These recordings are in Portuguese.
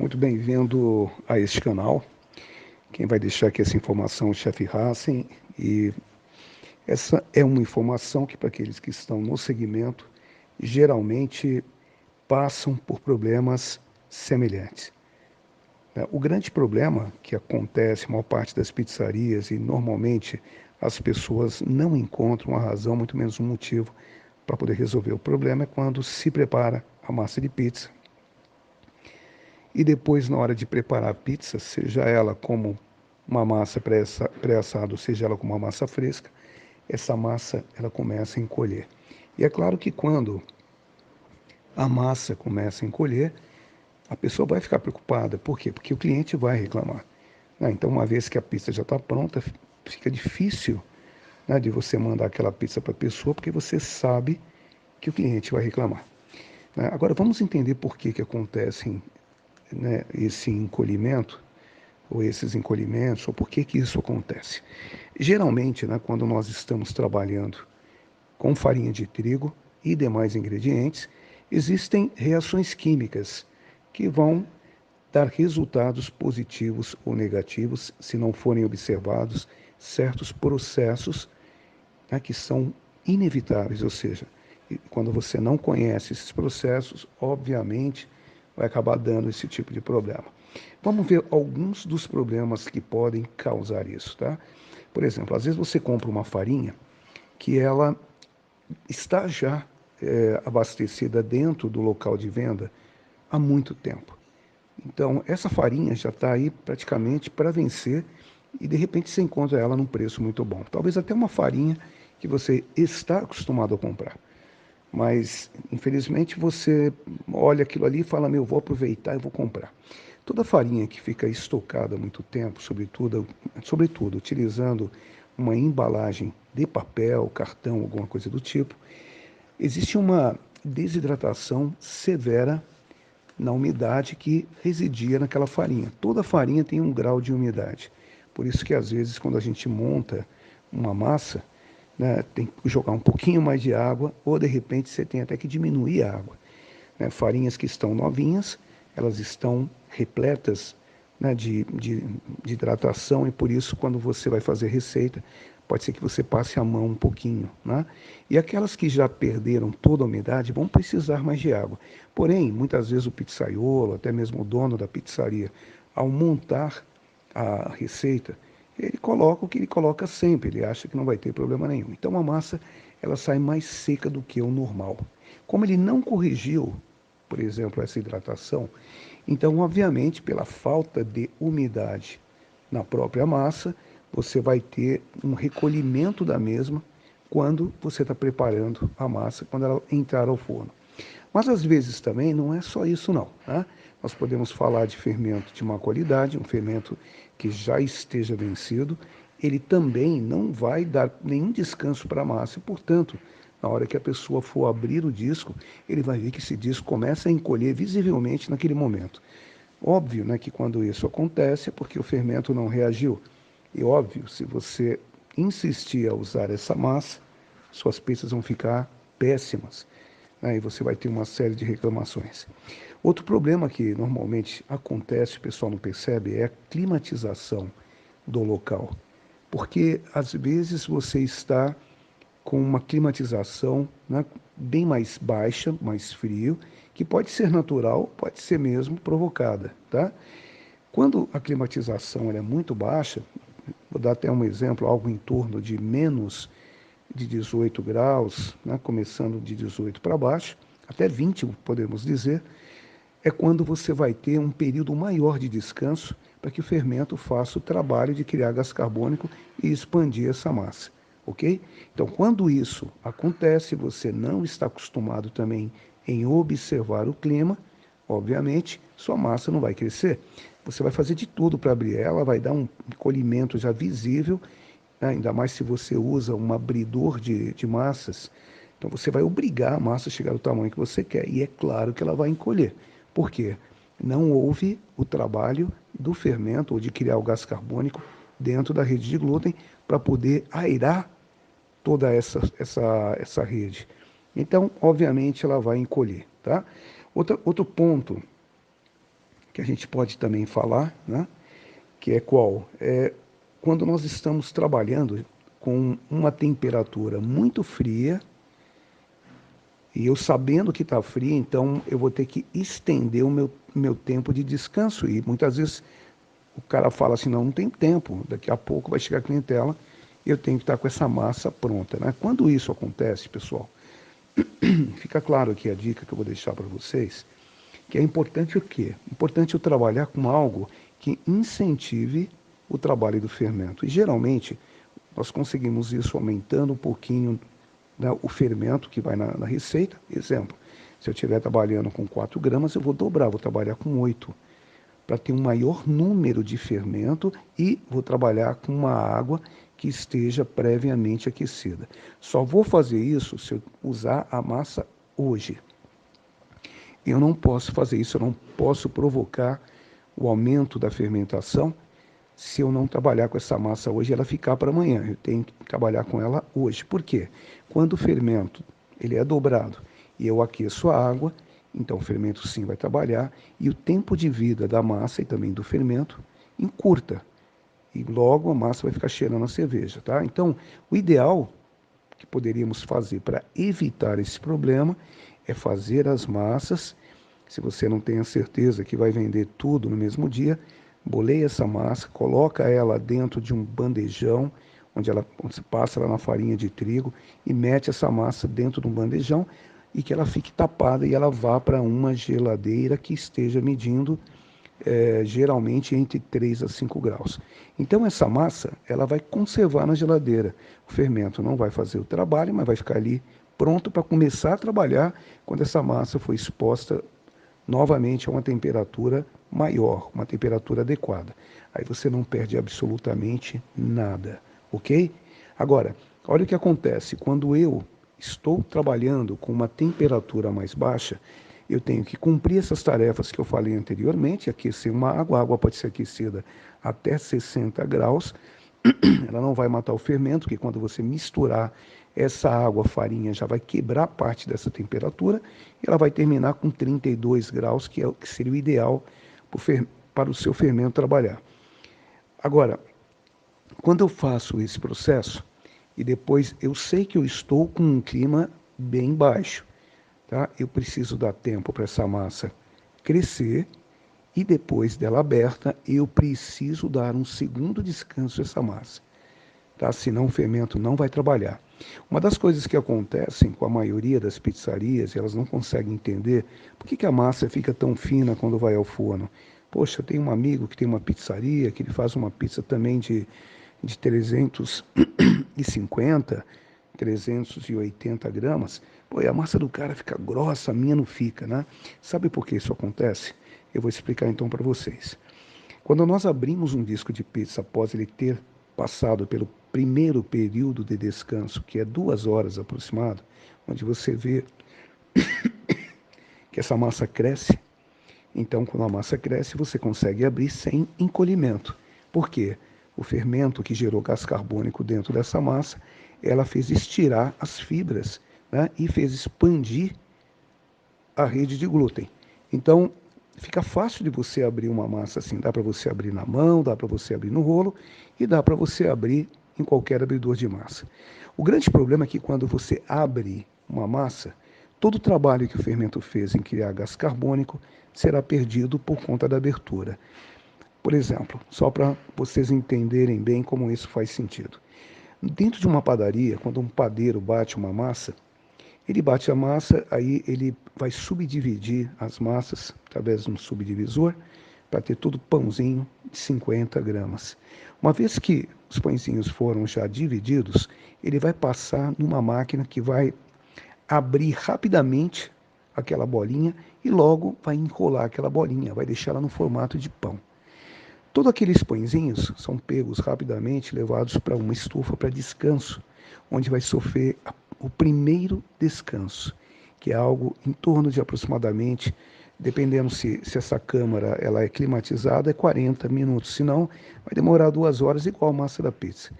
Muito bem-vindo a este canal. Quem vai deixar aqui essa informação é o chefe Hassen, e essa é uma informação que, para aqueles que estão no segmento, geralmente passam por problemas semelhantes. O grande problema que acontece em maior parte das pizzarias, e normalmente as pessoas não encontram uma razão, muito menos um motivo para poder resolver o problema, é quando se prepara a massa de pizza. E depois, na hora de preparar a pizza, seja ela como uma massa pré-assada, ou seja ela como uma massa fresca, essa massa ela começa a encolher. E é claro que quando a massa começa a encolher, a pessoa vai ficar preocupada. Por quê? Porque o cliente vai reclamar. Então, uma vez que a pizza já está pronta, fica difícil, de você mandar aquela pizza para a pessoa, porque você sabe que o cliente vai reclamar. Agora, vamos entender por que acontecem, esse encolhimento, ou esses encolhimentos, ou por que isso acontece. Geralmente, quando nós estamos trabalhando com farinha de trigo e demais ingredientes, existem reações químicas que vão dar resultados positivos ou negativos se não forem observados certos processos, que são inevitáveis, ou seja, quando você não conhece esses processos, obviamente vai acabar dando esse tipo de problema. Vamos ver alguns dos problemas que podem causar isso, tá? Por exemplo, às vezes você compra uma farinha que ela está já abastecida dentro do local de venda há muito tempo. Então, essa farinha já está aí praticamente para vencer e, de repente, você encontra ela num preço muito bom. Talvez até uma farinha que você está acostumado a comprar. Mas, infelizmente, você olha aquilo ali e fala, vou aproveitar e vou comprar. Toda farinha que fica estocada há muito tempo, sobretudo utilizando uma embalagem de papel, cartão, alguma coisa do tipo, existe uma desidratação severa na umidade que residia naquela farinha. Toda farinha tem um grau de umidade. Por isso que, às vezes, quando a gente monta uma massa, tem que jogar um pouquinho mais de água, ou de repente você tem até que diminuir a água. Farinhas que estão novinhas, elas estão repletas, de hidratação, e por isso, quando você vai fazer receita, pode ser que você passe a mão um pouquinho. E aquelas que já perderam toda a umidade vão precisar mais de água. Porém, muitas vezes o pizzaiolo, até mesmo o dono da pizzaria, ao montar a receita, ele coloca o que ele coloca sempre, ele acha que não vai ter problema nenhum. Então a massa ela sai mais seca do que o normal. Como ele não corrigiu, por exemplo, essa hidratação, então, obviamente, pela falta de umidade na própria massa, você vai ter um recolhimento da mesma quando você está preparando a massa, quando ela entrar ao forno. Mas às vezes também não é só isso não. Nós podemos falar de fermento de má qualidade, um fermento que já esteja vencido, ele também não vai dar nenhum descanso para a massa, e, portanto, na hora que a pessoa for abrir o disco, ele vai ver que esse disco começa a encolher visivelmente naquele momento. Óbvio, que quando isso acontece é porque o fermento não reagiu. E óbvio, se você insistir a usar essa massa, suas pizzas vão ficar péssimas. E você vai ter uma série de reclamações. Outro problema que normalmente acontece, o pessoal não percebe, é a climatização do local. Porque às vezes você está com uma climatização, bem mais baixa, mais frio, que pode ser natural, pode ser mesmo provocada, tá? Quando a climatização é muito baixa, vou dar até um exemplo, algo em torno de menos de 18 graus, começando de 18 para baixo, até 20, podemos dizer, é quando você vai ter um período maior de descanso para que o fermento faça o trabalho de criar gás carbônico e expandir essa massa, ok? Então, quando isso acontece, você não está acostumado também em observar o clima, obviamente, sua massa não vai crescer. Você vai fazer de tudo para abrir ela, vai dar um encolhimento já visível, ainda mais se você usa um abridor de massas. Então você vai obrigar a massa a chegar ao tamanho que você quer. E é claro que ela vai encolher. Por quê? Não houve o trabalho do fermento ou de criar o gás carbônico dentro da rede de glúten para poder aerar toda essa rede. Então, obviamente, ela vai encolher. Tá? Outro ponto que a gente pode também falar, né? Que é qual? É quando nós estamos trabalhando com uma temperatura muito fria, e eu sabendo que está fria, então eu vou ter que estender o meu tempo de descanso. E muitas vezes o cara fala assim, não tem tempo, daqui a pouco vai chegar a clientela, eu tenho que estar com essa massa pronta, né? Quando isso acontece, pessoal, fica claro aqui a dica que eu vou deixar para vocês, que é importante o quê? Importante eu trabalhar com algo que incentive o trabalho do fermento. E geralmente nós conseguimos isso aumentando um pouquinho, né, o fermento que vai na receita. Exemplo, se eu estiver trabalhando com 4 gramas, eu vou dobrar, vou trabalhar com 8, para ter um maior número de fermento, e vou trabalhar com uma água que esteja previamente aquecida. Só vou fazer isso se eu usar a massa hoje. Eu não posso fazer isso, eu não posso provocar o aumento da fermentação se eu não trabalhar com essa massa hoje, ela ficar para amanhã. Eu tenho que trabalhar com ela hoje. Por quê? Quando o fermento ele é dobrado e eu aqueço a água, então o fermento sim vai trabalhar, e o tempo de vida da massa e também do fermento encurta. E logo a massa vai ficar cheirando a cerveja, tá? Então, o ideal que poderíamos fazer para evitar esse problema é fazer as massas. Se você não tem a certeza que vai vender tudo no mesmo dia, boleia essa massa, coloca ela dentro de um bandejão, onde você passa ela na farinha de trigo e mete essa massa dentro de um bandejão, e que ela fique tapada e ela vá para uma geladeira que esteja medindo geralmente entre 3 a 5 graus. Então essa massa, ela vai conservar na geladeira. O fermento não vai fazer o trabalho, mas vai ficar ali pronto para começar a trabalhar quando essa massa for exposta novamente a uma temperatura maior, uma temperatura adequada. Aí você não perde absolutamente nada, ok? Agora, olha o que acontece. Quando eu estou trabalhando com uma temperatura mais baixa, eu tenho que cumprir essas tarefas que eu falei anteriormente, aquecer uma água, a água pode ser aquecida até 60 graus, ela não vai matar o fermento, porque quando você misturar essa água, a farinha já vai quebrar parte dessa temperatura, e ela vai terminar com 32 graus, que seria o ideal para o seu fermento trabalhar. Agora, quando eu faço esse processo, e depois eu sei que eu estou com um clima bem baixo, tá? Eu preciso dar tempo para essa massa crescer, e depois dela aberta, eu preciso dar um segundo descanso a essa massa, tá? Senão o fermento não vai trabalhar. Uma das coisas que acontecem com a maioria das pizzarias, elas não conseguem entender por que a massa fica tão fina quando vai ao forno. Poxa, eu tenho um amigo que tem uma pizzaria, que ele faz uma pizza também de 350, 380 gramas. Pô, e a massa do cara fica grossa, a minha não fica, né? Sabe por que isso acontece? Eu vou explicar então para vocês. Quando nós abrimos um disco de pizza após ele ter passado pelo primeiro período de descanso, que é 2 horas aproximado, onde você vê que essa massa cresce, então quando a massa cresce, você consegue abrir sem encolhimento. Por quê? O fermento que gerou gás carbônico dentro dessa massa, ela fez estirar as fibras, né, e fez expandir a rede de glúten. Então, fica fácil de você abrir uma massa assim. Dá para você abrir na mão, dá para você abrir no rolo, e dá para você abrir em qualquer abridor de massa. O grande problema é que quando você abre uma massa, todo o trabalho que o fermento fez em criar gás carbônico será perdido por conta da abertura. Por exemplo, só para vocês entenderem bem como isso faz sentido. Dentro de uma padaria, quando um padeiro bate uma massa, ele bate a massa, aí ele vai subdividir as massas através de um subdivisor para ter todo pãozinho de 50 gramas. Uma vez que os pãezinhos foram já divididos, ele vai passar numa máquina que vai abrir rapidamente aquela bolinha e logo vai enrolar aquela bolinha, vai deixar ela no formato de pão. Todos aqueles pãezinhos são pegos rapidamente, levados para uma estufa para descanso, onde vai sofrer o primeiro descanso, que é algo em torno de aproximadamente, dependendo se essa câmara ela é climatizada, é 40 minutos, senão vai demorar 2 horas, igual a massa da pizza.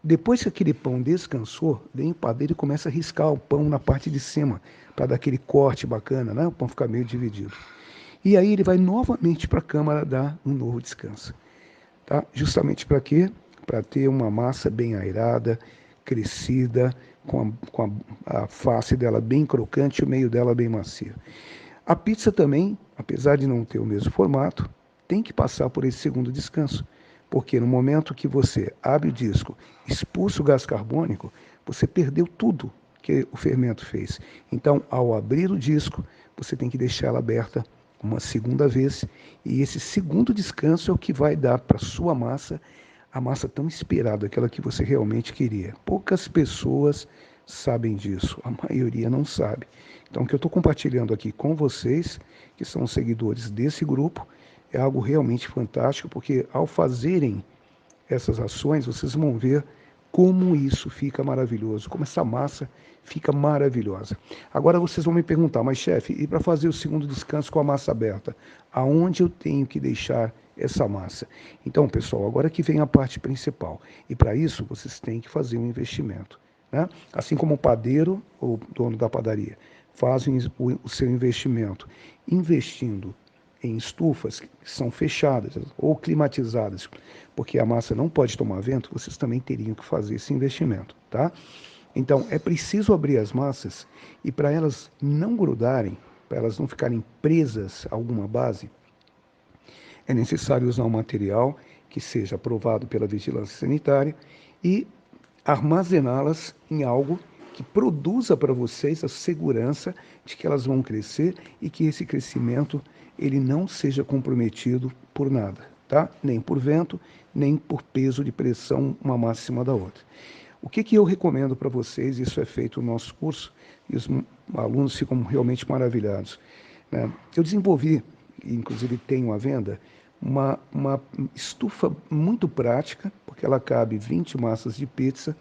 Depois que aquele pão descansou, vem o padeiro e começa a riscar o pão na parte de cima, para dar aquele corte bacana, né? O pão ficar meio dividido. E aí ele vai novamente para a câmara dar um novo descanso. Tá? Justamente para quê? Para ter uma massa bem aerada, crescida, com a face dela bem crocante e o meio dela bem macio. A pizza também, apesar de não ter o mesmo formato, tem que passar por esse segundo descanso, porque no momento que você abre o disco, expulsa o gás carbônico, você perdeu tudo que o fermento fez. Então, ao abrir o disco, você tem que deixar ela aberta uma segunda vez, e esse segundo descanso é o que vai dar para a sua massa a massa tão esperada, aquela que você realmente queria. Poucas pessoas sabem disso, a maioria não sabe. Então, o que eu estou compartilhando aqui com vocês, que são seguidores desse grupo, é algo realmente fantástico, porque ao fazerem essas ações, vocês vão ver como isso fica maravilhoso, como essa massa fica maravilhosa. Agora vocês vão me perguntar, mas chefe, e para fazer o segundo descanso com a massa aberta, aonde eu tenho que deixar essa massa? Então, pessoal, agora que vem a parte principal. E para isso, vocês têm que fazer um investimento, né? Assim como o padeiro, ou dono da padaria, fazem o seu investimento investindo em estufas que são fechadas ou climatizadas, porque a massa não pode tomar vento, vocês também teriam que fazer esse investimento, tá? Então, é preciso abrir as massas e para elas não grudarem, para elas não ficarem presas a alguma base, é necessário usar um material que seja aprovado pela vigilância sanitária e armazená-las em algo que produza para vocês a segurança de que elas vão crescer e que esse crescimento ele não seja comprometido por nada, tá? Nem por vento, nem por peso de pressão uma massa em cima da outra. O que eu recomendo para vocês, isso é feito no nosso curso, e os alunos ficam realmente maravilhados, né? Eu desenvolvi, inclusive tenho à venda, uma estufa muito prática, porque ela cabe 20 massas de pizza.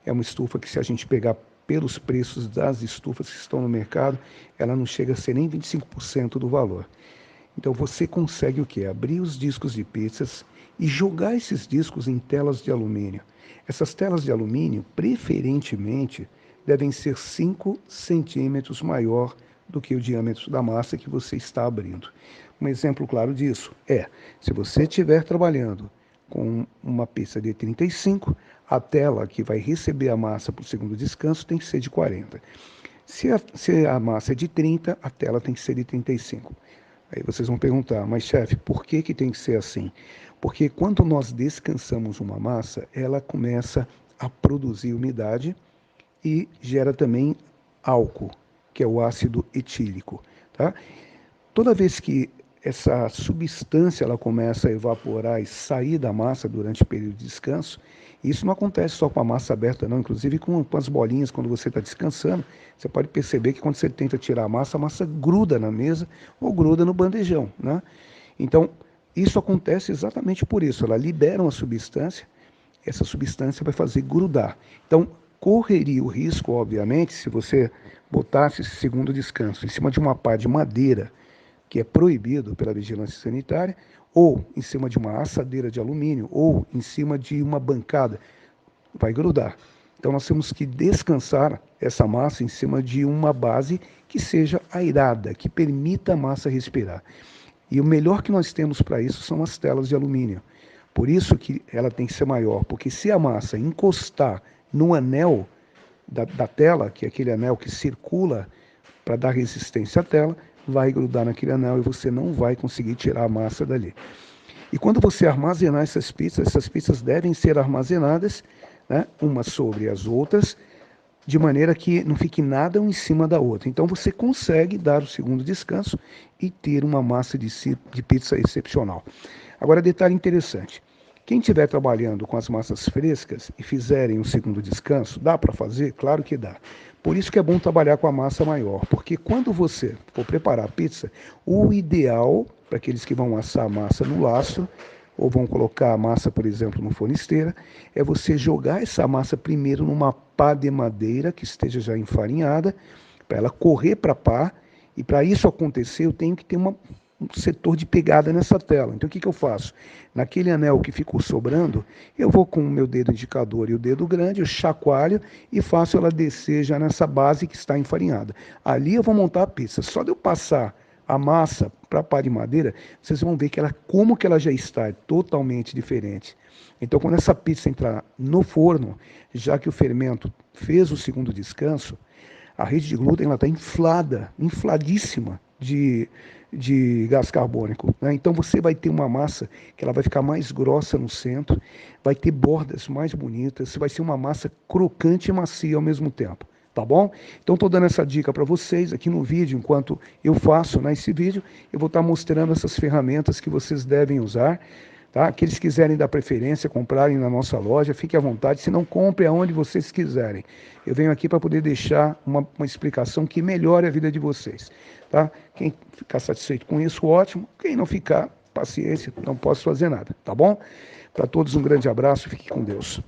É uma estufa que, se a gente pegar pelos preços das estufas que estão no mercado, ela não chega a ser nem 25% do valor. Então você consegue o quê? Abrir os discos de pizzas e jogar esses discos em telas de alumínio. Essas telas de alumínio, preferentemente, devem ser 5 centímetros maior do que o diâmetro da massa que você está abrindo. Um exemplo claro disso é, se você estiver trabalhando com uma pizza de 35, a tela que vai receber a massa para o segundo descanso tem que ser de 40. Se a massa é de 30, a tela tem que ser de 35. Aí vocês vão perguntar, mas chefe, por que tem que ser assim? Porque quando nós descansamos uma massa, ela começa a produzir umidade e gera também álcool, que é o ácido etílico, tá? Toda vez que essa substância ela começa a evaporar e sair da massa durante o período de descanso, isso não acontece só com a massa aberta, não. Inclusive com as bolinhas, quando você está descansando, você pode perceber que quando você tenta tirar a massa gruda na mesa ou gruda no bandejão, né? Então, isso acontece exatamente por isso. Ela libera uma substância, essa substância vai fazer grudar. Então, correria o risco, obviamente, se você botasse esse segundo descanso em cima de uma pá de madeira, que é proibido pela vigilância sanitária, ou em cima de uma assadeira de alumínio, ou em cima de uma bancada, vai grudar. Então nós temos que descansar essa massa em cima de uma base que seja airada, que permita a massa respirar. E o melhor que nós temos para isso são as telas de alumínio. Por isso que ela tem que ser maior, porque se a massa encostar no anel da tela, que é aquele anel que circula para dar resistência à tela, vai grudar naquele anel e você não vai conseguir tirar a massa dali. E quando você armazenar essas pizzas devem ser armazenadas, né, umas sobre as outras, de maneira que não fique nada uma em cima da outra. Então você consegue dar o segundo descanso e ter uma massa de pizza excepcional. Agora, detalhe interessante. Quem estiver trabalhando com as massas frescas e fizerem um segundo descanso, dá para fazer? Claro que dá. Por isso que é bom trabalhar com a massa maior, porque quando você for preparar a pizza, o ideal para aqueles que vão assar a massa no laço, ou vão colocar a massa, por exemplo, no forno esteira, é você jogar essa massa primeiro numa pá de madeira que esteja já enfarinhada, para ela correr para a pá, e para isso acontecer eu tenho que ter um setor de pegada nessa tela. Então o que eu faço? Naquele anel que ficou sobrando, eu vou com o meu dedo indicador e o dedo grande, eu chacoalho e faço ela descer já nessa base que está enfarinhada. Ali eu vou montar a pizza. Só de eu passar a massa para pá de madeira, vocês vão ver que como que ela já está totalmente diferente. Então, quando essa pizza entrar no forno, já que o fermento fez o segundo descanso, a rede de glúten está inflada, infladíssima de gás carbônico, né? Então você vai ter uma massa que ela vai ficar mais grossa no centro, vai ter bordas mais bonitas, vai ser uma massa crocante e macia ao mesmo tempo. Tá bom? Então estou dando essa dica para vocês aqui no vídeo, enquanto eu faço nesse vídeo, eu vou estar mostrando essas ferramentas que vocês devem usar. Tá? Aqueles que quiserem dar preferência, comprarem na nossa loja, fique à vontade, se não, compre aonde vocês quiserem. Eu venho aqui para poder deixar uma explicação que melhore a vida de vocês. Tá? Quem ficar satisfeito com isso, ótimo. Quem não ficar, paciência, não posso fazer nada. Tá bom? Para todos um grande abraço, fique com Deus.